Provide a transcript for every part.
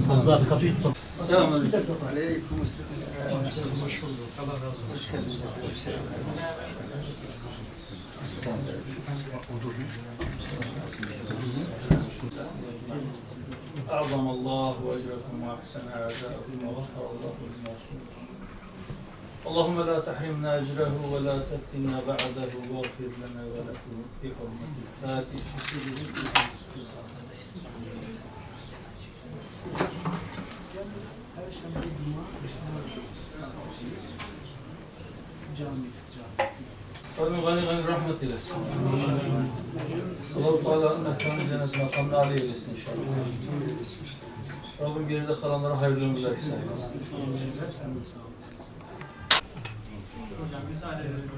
Hamza abi kapıyı tut. Selamünaleyküm. Aleykümselam. Hoş bulduk. Allah razı olsun. Hoş geldiniz. أعظم الله أجركم وأحسن أعداءكم وغفر الله لنا. اللهم لا تحرمنا أجره ولا تفتنا بعده واغفر لنا ولكم بحرمة الفاتح. Perşembe, Cuma, cami. Rabbim gani gani rahmet eylesin. Allah-u Teala mekanı cennet makamını âli eylesin inşallah. Rabbim geride kalanlara hayırlı ömürler ihsan eylesin. Hocam biz de aileleri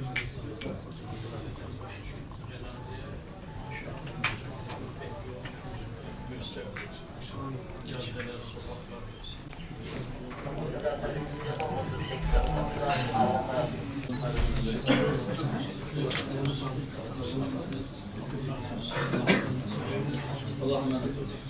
Allah'a emanet olun.